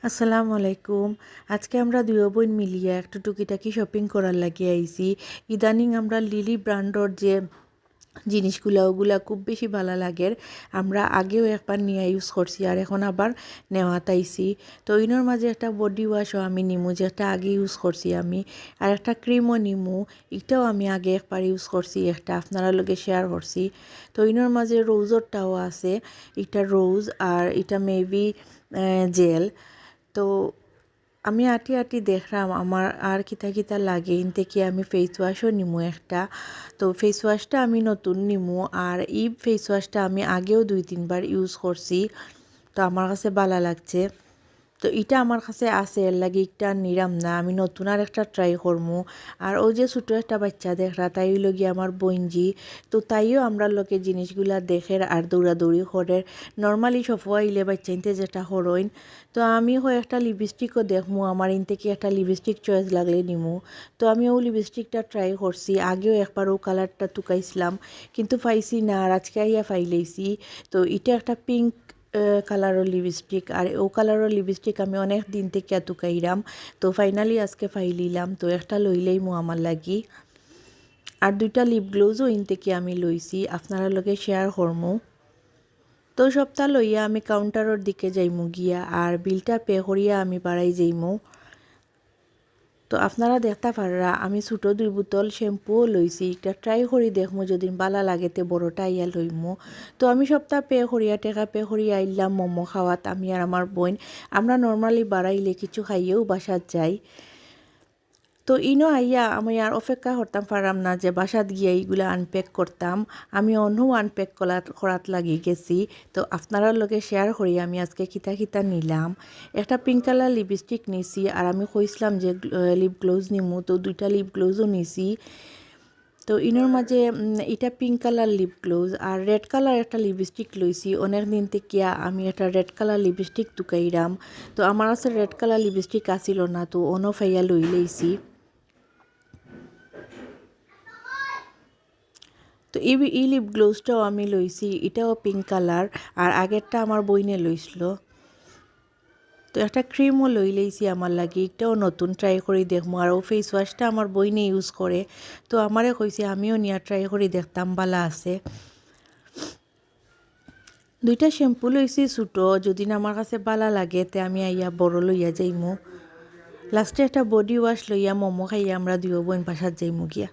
আসসালামু আলাইকুম। আজকে আমরা দুই বোন মিলিয়া একটু টুকিটাকি শপিং করার লাগি আইছি। ইদানিং আমরা লিলি ব্র্যান্ডর যে জিনিসগুলা ওগুলা খুব বেশি ভালো লাগের। আমরা আগেও একবার নিয়ে ইউজ করছি আর এখন আবার নেওয়া তাইছি। তো ইনোর মাঝে একটা বডি ওয়াশও আমি নিমু, যেটা আগে ইউজ করছি আমি। আর একটা ক্রিমও নিমু, এটাও আমি আগে একবার ইউজ করছি, একটা আপনারা লগে শেয়ার করছি। তো ইনোর মাঝে রোজরটাও আছে, এটা রোজ আর এটা মেবি জেল। তো আমি আটি আটি দেখলাম আমার আর কিতা কিতা লাগে, ইনতে কি আমি ফেস ওয়াশও নিমু একটা। তো ফেস ওয়াশটা আমি নতুন নিমু, আর এই ফেস ওয়াশটা আমি আগেও 2-3 বার ইউজ করছি, তো আমার কাছে ভালো লাগছে। তো এটা আমার কাছে আছে, এর লাগে একটা নিরাম না, আমি নতুন আর একটা ট্রাই করমু। আর ওই যে ছোটো একটা বাচ্চা দেখরা, তাই লগি আমার বইনজি। তো তাইও আমরা লোকে জিনিসগুলা দেখের আর দৌড়াদৌড়ি করে। নর্মালি সফু আইলে বাচ্চাইনতে যেটা হরইন। তো আমি হয় একটা লিপস্টিকও দেখমু, আমার ইন থেকে একটা লিপস্টিক চয়েস লাগলে নিমু। তো আমি ও লিপস্টিকটা ট্রাই করছি, আগেও একবার ও কালারটা তুকাইছিলাম, কিন্তু পাইছি না, আর আজকে আইয়া ফাইলেইছি। তো এটা একটা পিঙ্ক কালারের লিপস্টিক, আর ও কালারের লিপস্টিক আমি অনেক দিন থেকে তুকাইরাম। তো ফাইনালি আজকে ফাইলিলাম, তো একটা লইলেই মো আমার লাগি। আর 2টা লিপ গ্লোজও ইন থেকে আমি লইছি, আপনারা লগে শেয়ার করমু। তো সপ্তাহ লইয়া আমি কাউন্টারের দিকে যাইমু গিয়া, আর বিলটা পে করিয়া আমি বাড়াই যাইমু। তো আপনারা দেখতে পাররা আমি ছোটো 2 বোতল শ্যাম্পুও লইছি, এটা ট্রাই করি দেখমু, যদি ভালো লাগে তে বড়টা ইয়া লইমু। তো আমি সপ্তাহ পে করিয়া টাকা পে করিয়া আইলাম মোমো খাওয়াত, আমি আর আমার বোন। আমরা নর্মালি বাড়াইলে কিছু খাইয়েও বাসাত যাই। তো ইনো আইয়া আমি আর অপেক্ষা করতাম পারলাম না যে বাসাত গিয়ে এইগুলো আনপ্যাক করতাম। আমি অন্য আনপ্যাক করাত লাগি গেছি। তো আপনারা লগে শেয়ার করি আমি আজকে কিতা কিতা নিলাম। একটা পিঙ্ক কালার লিপস্টিক নিছি, আর আমি কইছিলাম যে লিপ গ্লোজ নিমু, তো 2টা লিপ গ্লোজও নিছি। তো ইনোর মাঝে এটা পিঙ্ক কালার লিপ গ্লোজ, আর রেড কালার একটা লিপস্টিক লইছি। অনেক দিন থেকে আমি একটা রেড কালার লিপস্টিক তুকাইরাম। তো আমার কাছে রেড কালার লিপস্টিক আসিল না, তো অন্য ফাইয়া লই লইছি। তো এই লিপ গ্লোজটাও আমি লইছি, এটাও পিঙ্ক কালার, আর আগেরটা আমার বইনে লইছিল। তো একটা ক্রিমও লই লইছি আমার লাগি, এটাও নতুন ট্রাই করি দেখবো। আর ও ফেস ওয়াশটা আমার বইনে ইউজ করে, তো আমারে কইছে আমিও নিয়ে ট্রাই করি দেখতাম বালা আছে। 2টা শ্যাম্পু লইছি ছোটো, যদি না আমার কাছে বালা লাগে তে আমি আইয়া বড় লইয়া যাইমু। লাস্টে একটা বডি ওয়াশ লইয়া মোমো খাইয়া আমরা 2 বোন বাসাত যাইমু গিয়া।